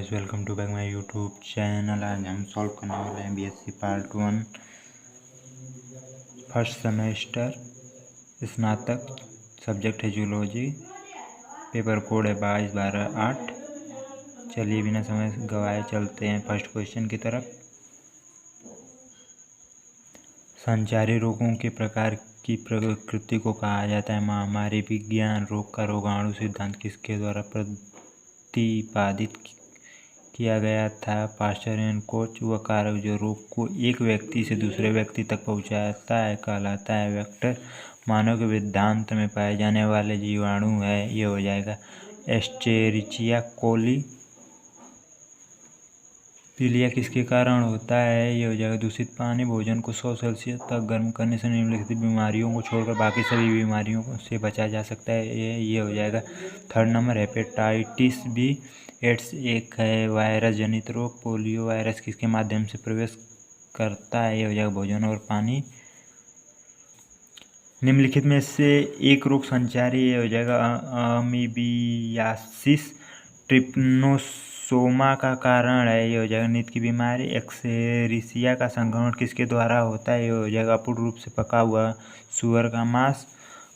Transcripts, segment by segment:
Guys, welcome to back my YouTube channel. आज हम solve करने वाले हैं बीएससी पार्ट 1 फर्स्ट सेमेस्टर स्नातक। सब्जेक्ट है जूलॉजी। पेपर कोड है 22/12/8। चलिए बिना समय गवाए चलते हैं फर्स्ट क्वेश्चन की तरफ। संचारी रोगों के प्रकार की प्रकृति को कहा जाता है महामारी विज्ञान। रोग का रोगाणु सिद्धांत किसके द्वारा प्रतिपादित किया गया था? Pasteur and Koch. वह कारक जो रोग को एक व्यक्ति से दूसरे व्यक्ति तक पहुंचाता है कहलाता है वेक्टर। मानव के वेदांत में पाए जाने वाले जीवाणु है, ये हो जाएगा एस्चेरिचिया कोली। पीलिया किसके कारण होता है? ये हो जाएगा दूषित पानी। भोजन को 100 सेल्सियस तक गर्म करने से निम्नलिखित बीमारियों को छोड़कर बाकी सभी बीमारियों से बचा जा सकता है। ये हो जाएगा third number hepatitis B. AIDS एक है वायरस जनित रोग। पोलियो वायरस किसके माध्यम से प्रवेश करता है? ये हो जाएगा भोजन और पानी। निम्नलिखित में से एक रोग संचारी, ये हो जाएगा अमीबियासिस। ट्रिप्नोसोमा का कारण है, ये हो जाएगा नींद की बीमारी। एक्सेरिसिया का संक्रमण किसके द्वारा होता है? ये हो जाएगा अपूर्ण रूप से पका हुआ सुअर का मांस।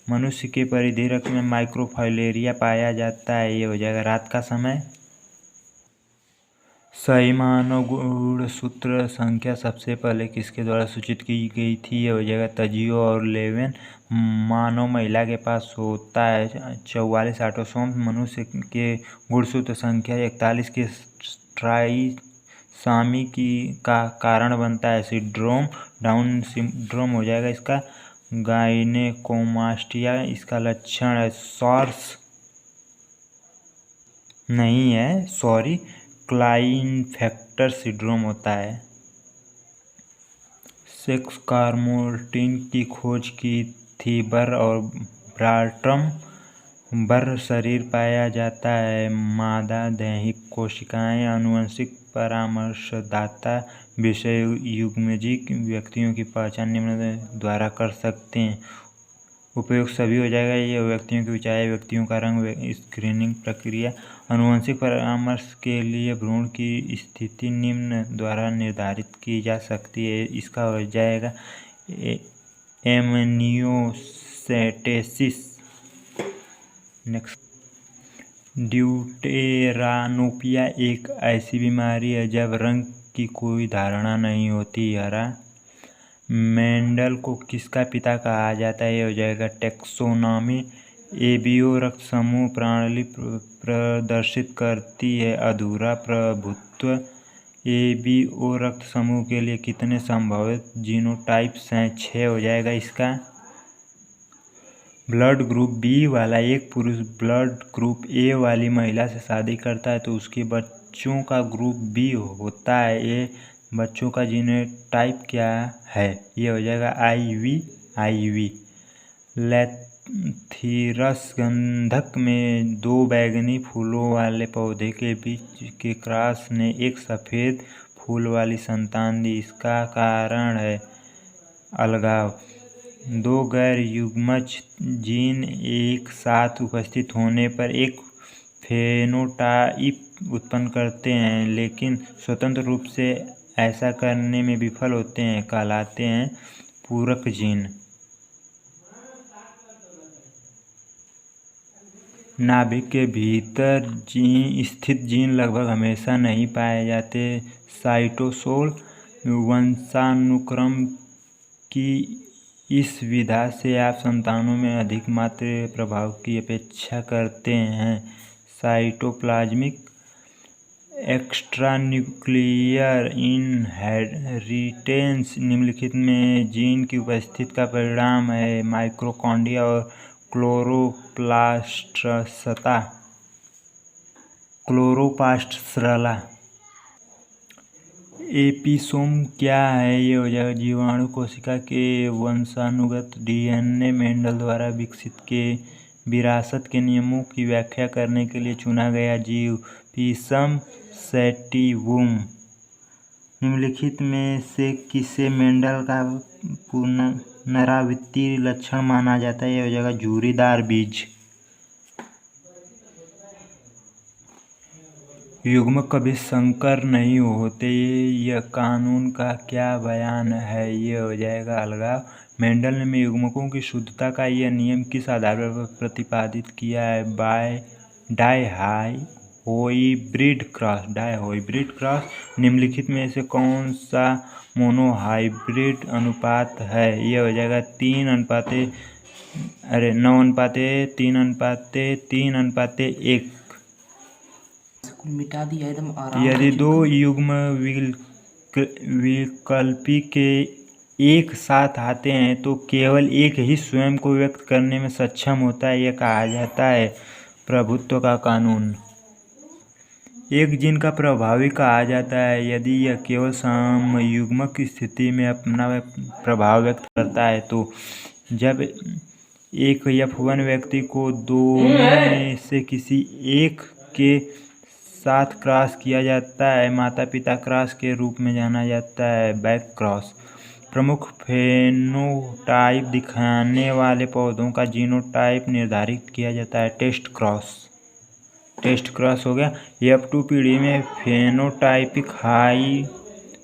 मनुष्य के परिधि रक्त में माइक्रोफाइलेरिया पाया जाता है, ये हो जाएगा रात का समय। सही मानव गुणसूत्र संख्या सबसे पहले किसके द्वारा सूचित की गई थी? ये हो जाएगा तजियो और लेवेन। मानव महिला के पास होता है 44 ऑटोसोम। मनुष्य के गुणसूत्र संख्या 41 के ट्राइसॉमी की का कारण बनता है सिंड्रोम। डाउन सिंड्रोम हो जाएगा इसका। गाइनेकोमास्टिया इसका लक्षण है। सॉर्स नहीं है, सॉरी, क्लाइनफेल्टर सिंड्रोम होता है। सेक्स कार्मोटिन की खोज की थी बर और ब्राट्रम। बर शरीर पाया जाता है मादा दैहिक कोशिकाएं। आनुवंशिक परामर्शदाता विषय युग्मजिक व्यक्तियों की पहचान निम्न द्वारा कर सकते हैं। उपयोग सभी हो जाएगा। ये व्यक्तियों की ऊंचाई, व्यक्तियों का रंग, स्क्रीनिंग प्रक्रिया। आनुवंशिक परामर्श के लिए भ्रूण की स्थिति निम्न द्वारा निर्धारित की जा सकती है। इसका हो जाएगा एमनियोसेटेसिस। नेक्स्ट, ड्यूटेरानोपिया एक ऐसी बीमारी है जब रंग की कोई धारणा नहीं होती। हरा। मेंडल को किसका पिता कहा जाता है? ये हो जाएगा टैक्सोनॉमी। एबीओ रक्त समूह प्रणाली प्रदर्शित करती है अधूरा प्रभुत्व। एबीओ रक्त समूह के लिए कितने संभावित जीनोटाइप्स हैं? 6 हो जाएगा इसका। ब्लड ग्रुप बी वाला एक पुरुष ब्लड ग्रुप ए वाली महिला से शादी करता है तो उसके बच्चों का ग्रुप बी होता है। ये बच्चों का जीनोटाइप क्या है? ये हो जाएगा IV। लैथीरस गंधक में 2 बैंगनी फूलों वाले पौधे के बीच के क्रॉस ने एक सफ़ेद फूल वाली संतान दी। इसका कारण है अलगाव। 2 गैर युग्मज जीन एक साथ उपस्थित होने पर एक फेनोटाइप उत्पन्न करते हैं, लेकिन स्वतंत्र रूप से ऐसा करने में विफल होते हैं, कहलाते हैं पूरक जीन। नाभिक के भीतर स्थित जीन लगभग हमेशा नहीं पाए जाते। साइटोसोल वंशानुक्रम की इस विधा से आप संतानों में अधिक मात्रा प्रभाव की अपेक्षा करते हैं। साइटोप्लाज्मिक एक्स्ट्रान्यूक्लियर इनहेरिटेंस निम्नलिखित में जीन की उपस्थिति का परिणाम है माइटोकॉन्ड्रिया और क्लोरोप्लास्ट। एपिसोम क्या है? ये हो जाएगा जीवाणु कोशिका के वंशानुगत डीएनए। मेंडल द्वारा विकसित के विरासत के नियमों की व्याख्या करने के लिए चुना गया जीव पीसम सैटिवम। निम्नलिखित में से किसे मेंडल का पुनरावृत्ति लक्षण माना जाता है? ये हो जाएगा झुर्रीदार बीज। युग्मक कभी संकर नहीं होते, यह कानून का क्या बयान है? ये हो जाएगा अलगाव। मेंडल ने युग्मकों की शुद्धता का यह नियम किस आधार पर प्रतिपादित किया है? By dihybrid cross. Dihybrid cross. निम्नलिखित में से कौन सा मोनोहाइब्रिड अनुपात है? ये हो जाएगा 9:3:3:1। मिटा दिया एकदम आराम। यदि दो युग्म विकल्पी के एक साथ आते हैं तो केवल एक ही स्वयं को व्यक्त करने में सक्षम होता है। यह कहा जाता है प्रभुत्व का कानून। एक जीन का प्रभावी कहा जाता है यदि यह केवल समयुग्मक की स्थिति में अपना प्रभाव व्यक्त करता है। तो जब एक F1 व्यक्ति को दोनों में से किसी एक के साथ क्रॉस किया जाता है, माता पिता क्रॉस के रूप में जाना जाता है, बैक क्रॉस। प्रमुख फेनोटाइप दिखाने वाले पौधों का जीनोटाइप निर्धारित किया जाता है, टेस्ट क्रॉस हो गया। F2 पीढ़ी में फेनोटाइपिक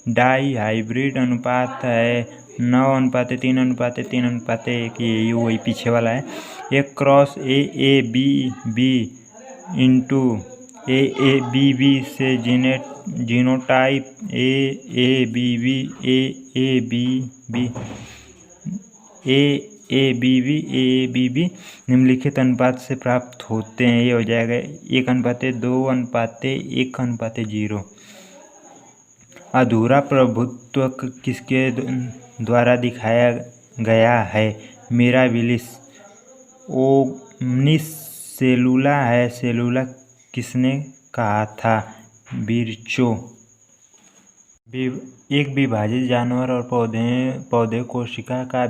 डाइहाइब्रिड अनुपात है 9:3:3:1। ये वही पीछे वाला है। एक क्रॉस AABB से जीनोटाइप AABB निम्नलिखित अनुपात से प्राप्त होते हैं। ये हो जाएगा 1:2:1:0। अधूरा प्रभुत्व किसके द्वारा दिखाया गया है? मिराबिलिस। ओमनिस सेलुला है। सेलुला किसने कहा था? विर्चो। एक विभाजित जानवर और पौधे कोशिका का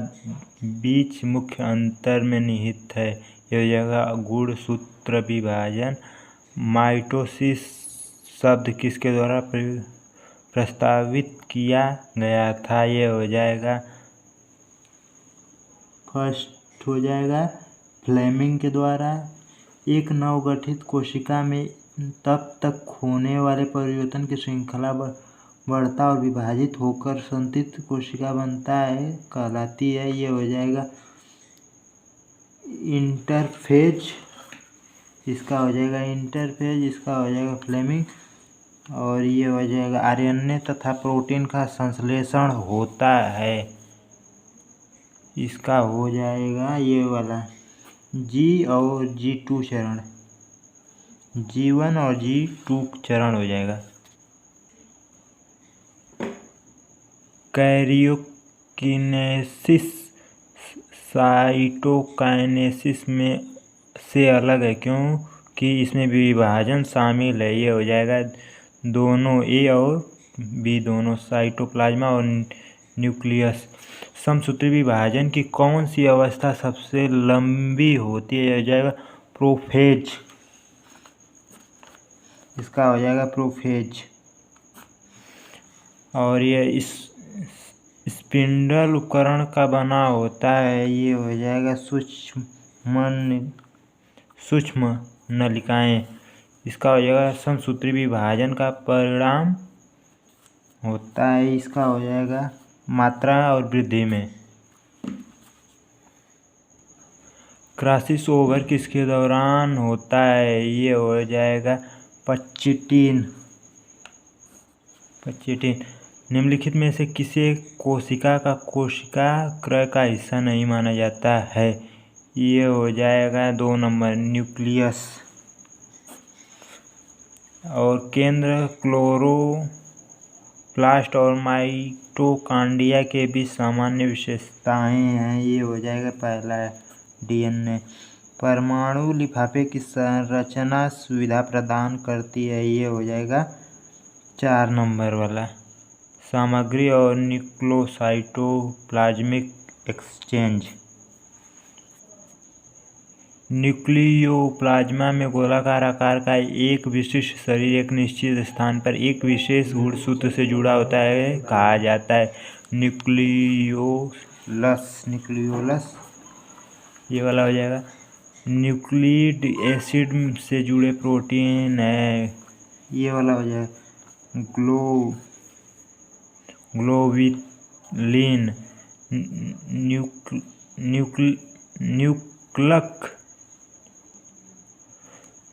बीच मुख्य अंतर में निहित है। यह जगह गुणसूत्र विभाजन। माइटोसिस शब्द किसके द्वारा प्रस्तावित किया गया था? ये हो जाएगा फर्स्ट हो जाएगा फ्लेमिंग के द्वारा। एक नवगठित कोशिका में तब तक होने वाले परिवर्तन की श्रृंखला बढ़ता और विभाजित होकर संतृप्त कोशिका बनता है कहलाती है। ये हो जाएगा इंटरफेज। इसका हो जाएगा इंटरफेज, इसका हो जाएगा फ्लेमिंग। और ये हो जाएगा आरएनए तथा प्रोटीन का संश्लेषण होता है। इसका हो जाएगा ये वाला G और G2 चरण, G1 और G2 चरण हो जाएगा। कैरियोकिनेसिस साइटोकाइनेसिस में से अलग है क्योंकि इसमें विभाजन शामिल है। ये हो जाएगा दोनों A और B दोनों, साइटोप्लाज्मा और न्यूक्लियस। समसूत्री विभाजन की कौन सी अवस्था सबसे लंबी होती है? हो जाएगा प्रोफेज। इसका हो जाएगा प्रोफेज। और ये इस स्पिंडल उपकरण का बना होता है। ये हो जाएगा सूक्ष्म नलिकाएं। इसका हो जाएगा समसूत्री विभाजन का परिणाम होता है। इसका हो जाएगा मात्रा और वृद्धि में। क्रासिस ओवर किसके दौरान होता है? ये हो जाएगा पच्चिटिन। निम्नलिखित में से किसे कोशिका का कोशिका क्रय का हिस्सा नहीं माना जाता है? ये हो जाएगा 2 नंबर, न्यूक्लियस। और केंद्र क्लोरोप्लास्ट और माइटोकॉन्ड्रिया के बीच सामान्य विशेषताएं हैं। ये हो जाएगा पहला DNA। परमाणु लिफाफे की संरचना सुविधा प्रदान करती है। ये हो जाएगा 4 नंबर वाला, सामग्री और न्यूक्लियोसाइटोप्लाज्मिक एक्सचेंज। न्यूक्लियोप्लाज्मा में गोलाकार आकार का एक विशिष्ट शरीर एक निश्चित स्थान पर एक विशेष गुणसूत्र से जुड़ा होता है, कहा जाता है न्यूक्लियोलस। ये वाला हो जाएगा। न्यूक्लिक एसिड से जुड़े प्रोटीन है। ये वाला हो जाएगा ग्लोबुलिन।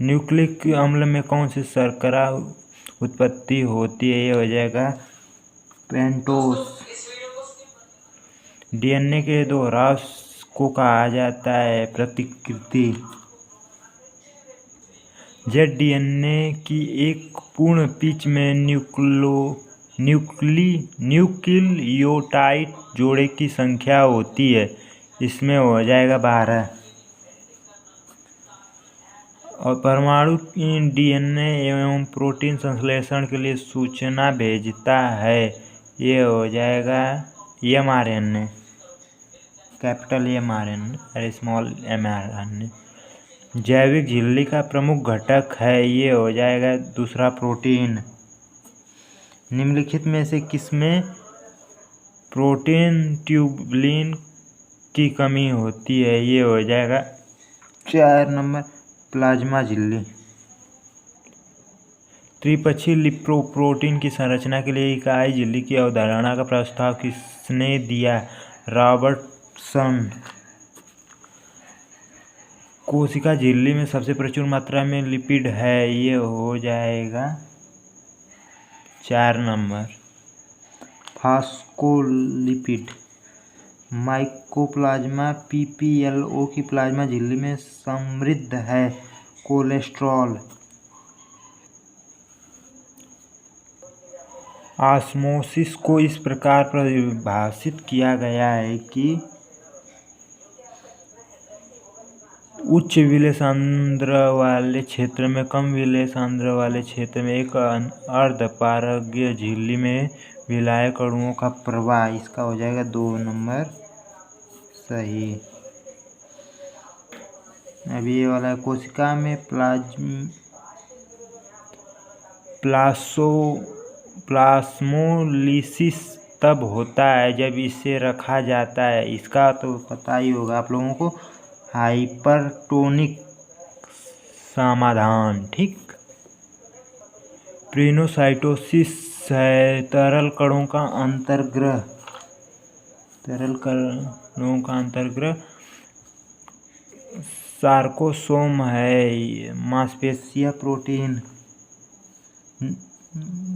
न्यूक्लिक अम्ल में कौन सी शर्करा उत्पत्ति होती है? ये हो जाएगा पेंटोस। डीएनए के दोहराव को कहा जाता है प्रतिकृति। जेड डीएनए की एक पूर्ण पिच में न्यूक्लियोटाइड जोड़े की संख्या होती है, इसमें हो जाएगा 12। और परमाणु डीएनए एवं प्रोटीन संश्लेषण के लिए सूचना भेजता है, ये हो जाएगा mRNA, कैपिटल mRNA और स्मॉल mRNA। जैविक झिल्ली का प्रमुख घटक है, ये हो जाएगा दूसरा प्रोटीन। निम्नलिखित में से किसमें प्रोटीन ट्यूबुलिन की कमी होती है? ये हो जाएगा 4 नंबर प्लाज्मा झिल्ली। त्रिपक्षीय लिपोप्रोटीन की संरचना के लिए इकाई झिल्ली की अवधारणा का प्रस्ताव किसने दिया? रॉबर्टसन। कोशिका झिल्ली में सबसे प्रचुर मात्रा में लिपिड है, ये हो जाएगा 4 नंबर फास्फोलिपिड। माइकोप्लाज्मा पीपीएलओ की प्लाज्मा झिल्ली में समृद्ध है कोलेस्ट्रॉल। ऑस्मोसिस को इस प्रकार परिभाषित किया गया है कि उच्च विलय सांद्रता वाले क्षेत्र में कम विलय सांद्रता वाले क्षेत्र में एक अर्धपारगीय झिल्ली में विलायक अणुओं का प्रवाह। इसका हो जाएगा 2 नंबर सही। अभी ये वाला कोशिका में प्लास्मोलिसिस तब होता है जब इसे रखा जाता है, इसका तो पता ही होगा आप लोगों को, हाइपरटोनिक समाधान। ठीक। प्रिनोसाइटोसिस है तरल कणों का अंतर्ग्रह। सार्कोसोम है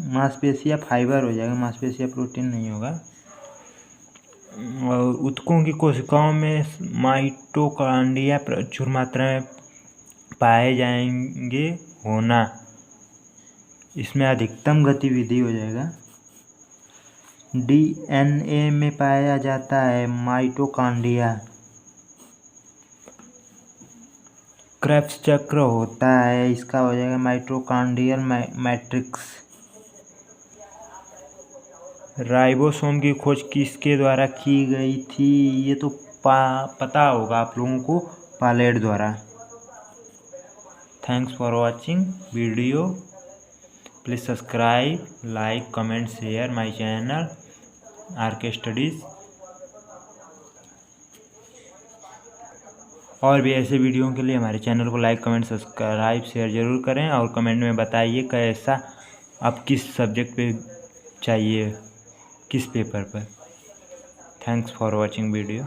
मांसपेशिया फाइबर हो जाएगा, मांसपेशिया प्रोटीन नहीं होगा। और ऊतकों की कोशिकाओं में माइटोकॉन्ड्रिया प्रचुर मात्रा में पाए जाएंगे होना, इसमें अधिकतम गतिविधि हो जाएगा। डीएनए में पाया जाता है माइटोकॉन्ड्रिया। क्रेब्स चक्र होता है, इसका हो जाएगा माइटोकॉन्ड्रियल मैट्रिक्स। राइबोसोम की खोज किसके द्वारा की गई थी? ये तो पता होगा आप लोगों को, पालेट द्वारा। Thanks for watching video. Please subscribe, like, comment, share my channel RK studies. और भी ऐसे वीडियो के लिए हमारे चैनल को लाइक, कमेंट, सब्सक्राइब, शेयर ज़रूर करें और कमेंट में बताइए कैसा आप किस सब्जेक्ट पे चाहिए, किस पेपर पर। Thanks for watching video.